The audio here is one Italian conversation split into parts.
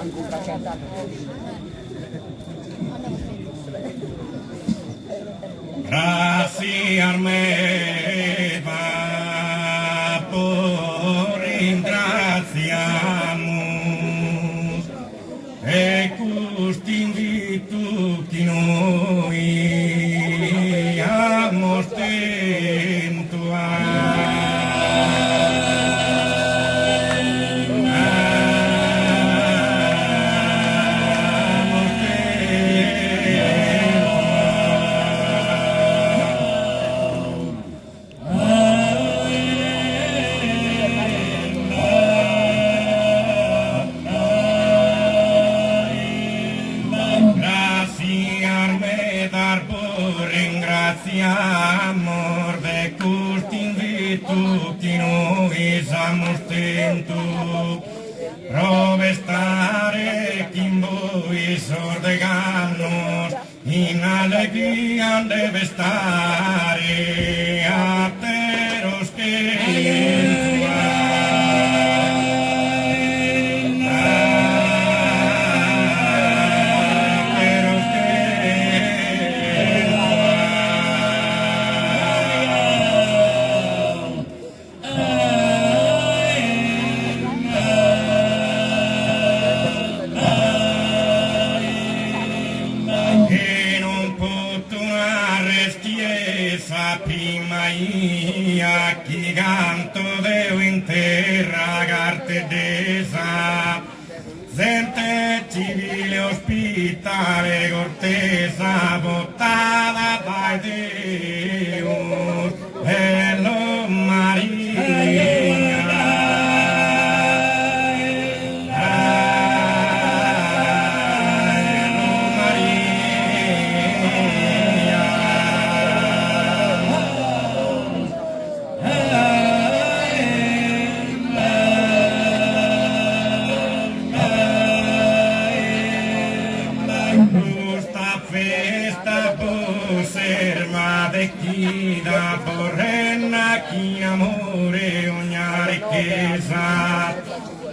Gracias me va por ringraziamos e custinditu che noi amo stento amor de custinditu che noi siamo stento provestare che in voi sordegannos in allegria deve stare a teros che chi canto deo in terra cartedesa gente civile ospitale cortesa portata dai Deus bello Maria da porrenna chi amore ogni ricchezza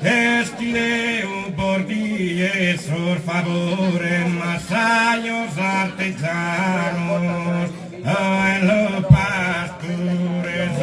Destideo bordi e sor favore masaios artesanos en lo pastures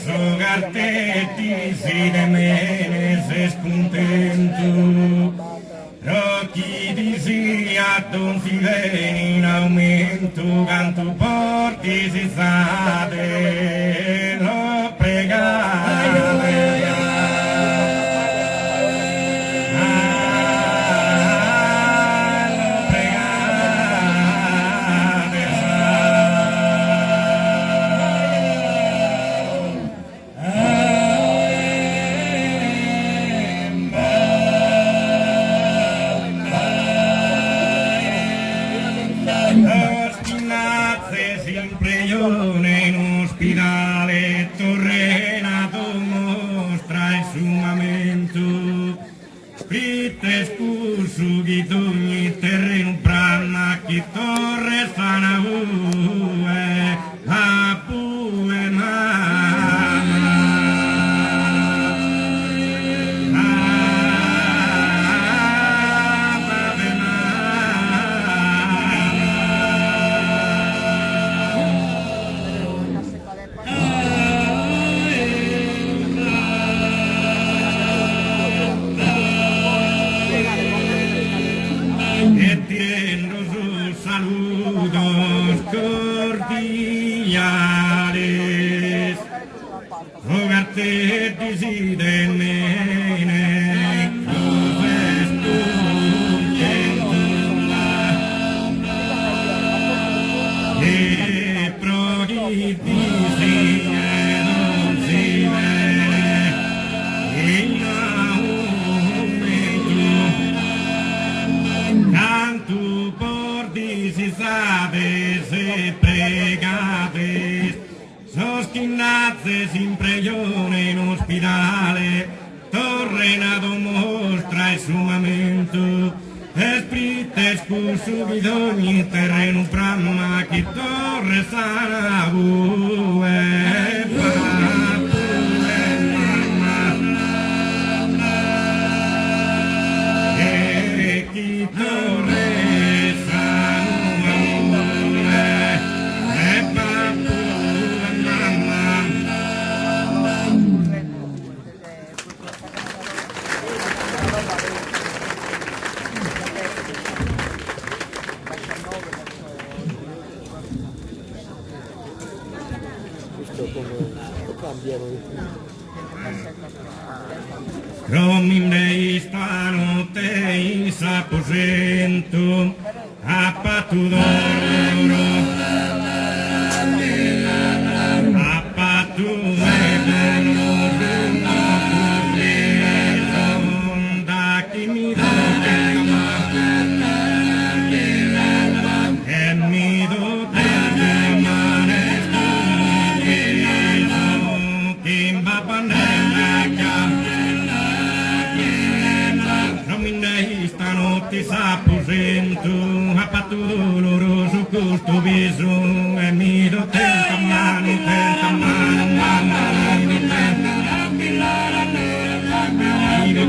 Sogartetis y de menes es contento Rocky dizia ton si ven in aumento canto porti si sade lo pregare in ospedale torrenato mostra il summamento scritte scursu chi ogni terreno branna chi torre sana ue a pue se si impregione in ospedale, torrenato mostra il suo momento, esprite scuso di ogni terreno pramma che torre sana Romine stanotte in s'aposento a patto d'oro, a patto da chi mi dà e mi do del mare chi va stanotte s'aposento a patto doloroso questo viso e mi do tenta mano, mamma mi do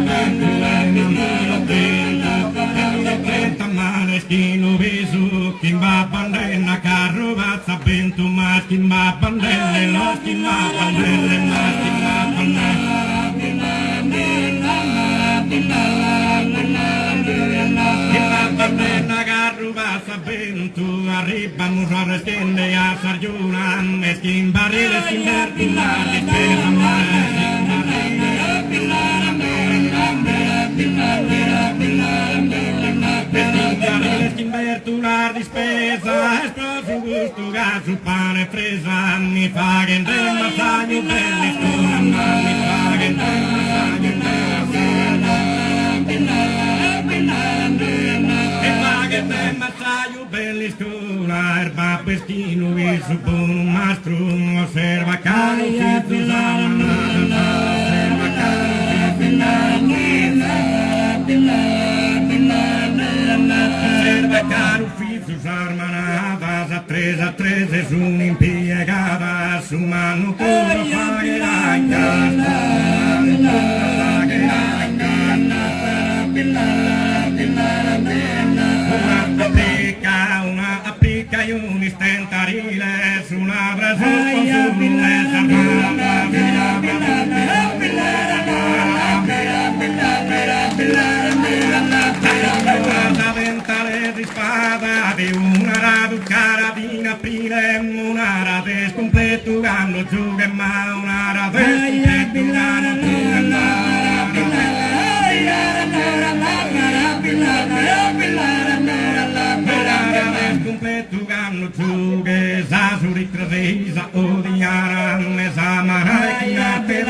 tenta mano schino viso chi va a bandenna carro vazza bento ma chi va a bandelle lo chi va a bandelle ma chi va a bandelle arriba musore stende a sargiuna meskin barile sinder pilar di spesa meskin bertular di spesa esploso gusto gas pane presa mi paguen del massaggio belli stona mi paguen del massaggio del massaggio belli scuola erba pestino vi suppone un mastro osserva caro si usavano osserva caro si osserva caro si usavano a trese su un'impiegata su mano puro pagherà in casa una applica e un istentarile su una brasile ventale di spada di una radu carabina aprile una rade completo ganno giù che ma una rade completo ganno giù che ma completo ganno giù che sa su ritrasesa odiara me sa manare chi na te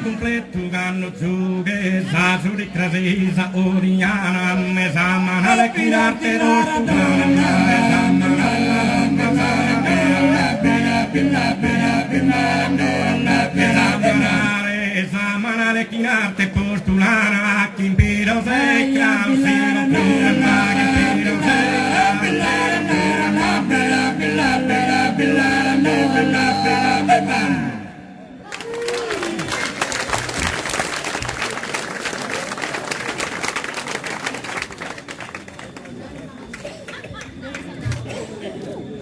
completo ganno giù che sa su ritrasesa odiara me sa manare chi na te esamanare chi arte postulana chi impiro sei clausino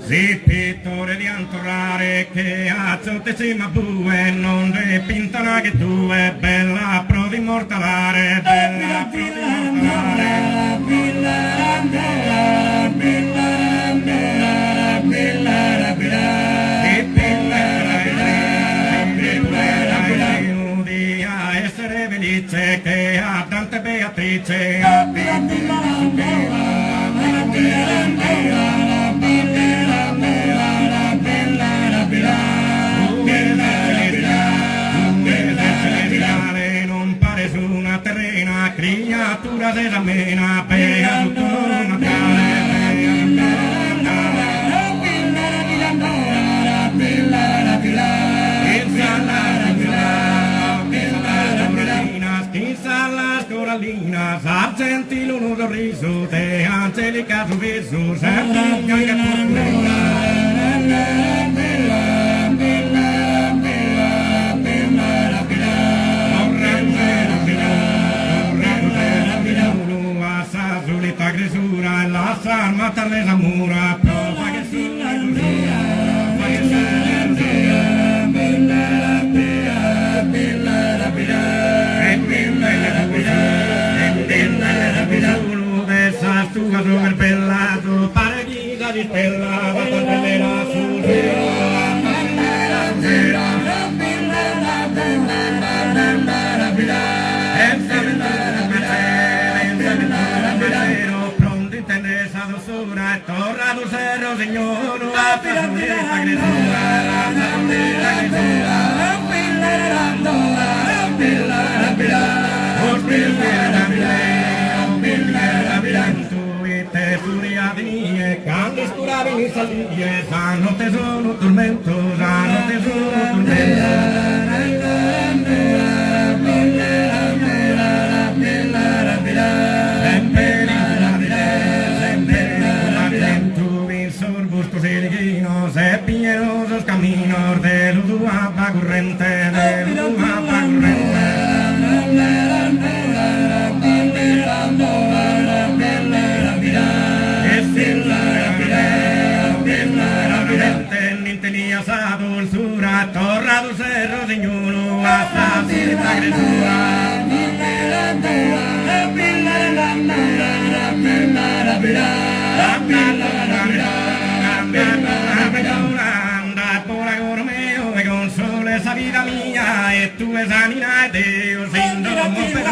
sì, pittore di antorare che a te si ma bue non ne pintano che tu è bella pro di mortalare bella pro di mortalare a essere felice che a tante Beatrice creatura della mena, pega tutto su serpiga che solita grisura, la sarma tarde zamura, prova che sulla guria, prova che sulla guria, bella la pia, bella la pia, bella la pia, bella la pia, uno de esas tugas super pelato, pareguida dispellata, bella su torra do cerro, señor, a piranha agresora, no te sono tormento, no te sono se piñeros los caminos de Luduapa corriente, de Luduapa corriente. Tenía esa dulzura, torra do cerro, señor, hasta cierta agresura. Anda por agora meo e con sole esa vida mia e tu esamina e Dio sin domo per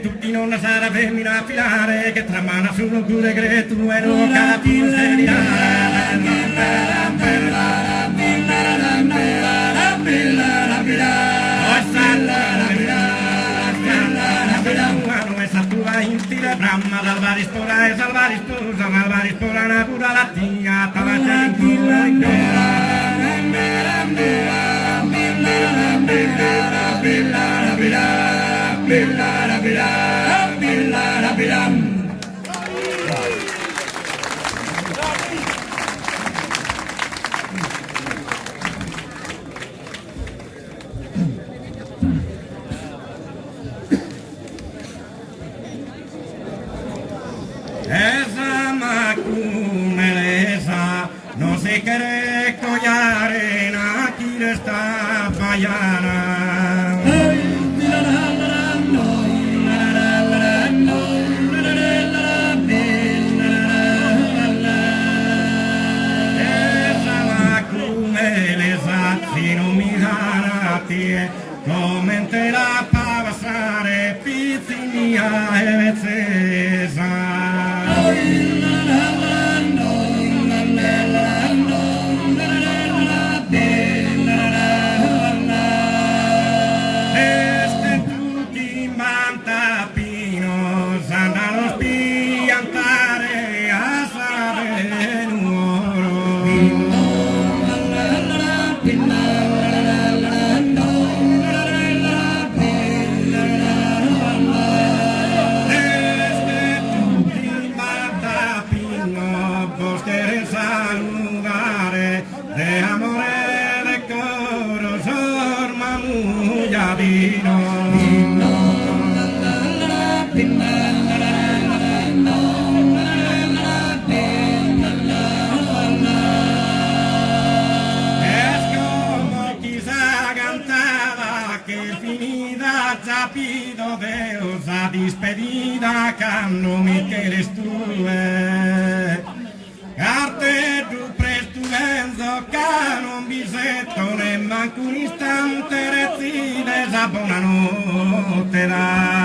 tutti non la sarà femmina a filare che tramana su un cure che tu e non capi Brahma salvarispora e salvarisposa, malvarispora natura latina, talacia esa macumeleza no se quiere collar en aquí está fallana. Esa macumeleza si no mirara a ti come te la fa passare pizzinia e vezzesa. Dispedida che non mi quieres tu Carte tu presto venzo che non bisetto ne manco un istante recide esa buonanotte da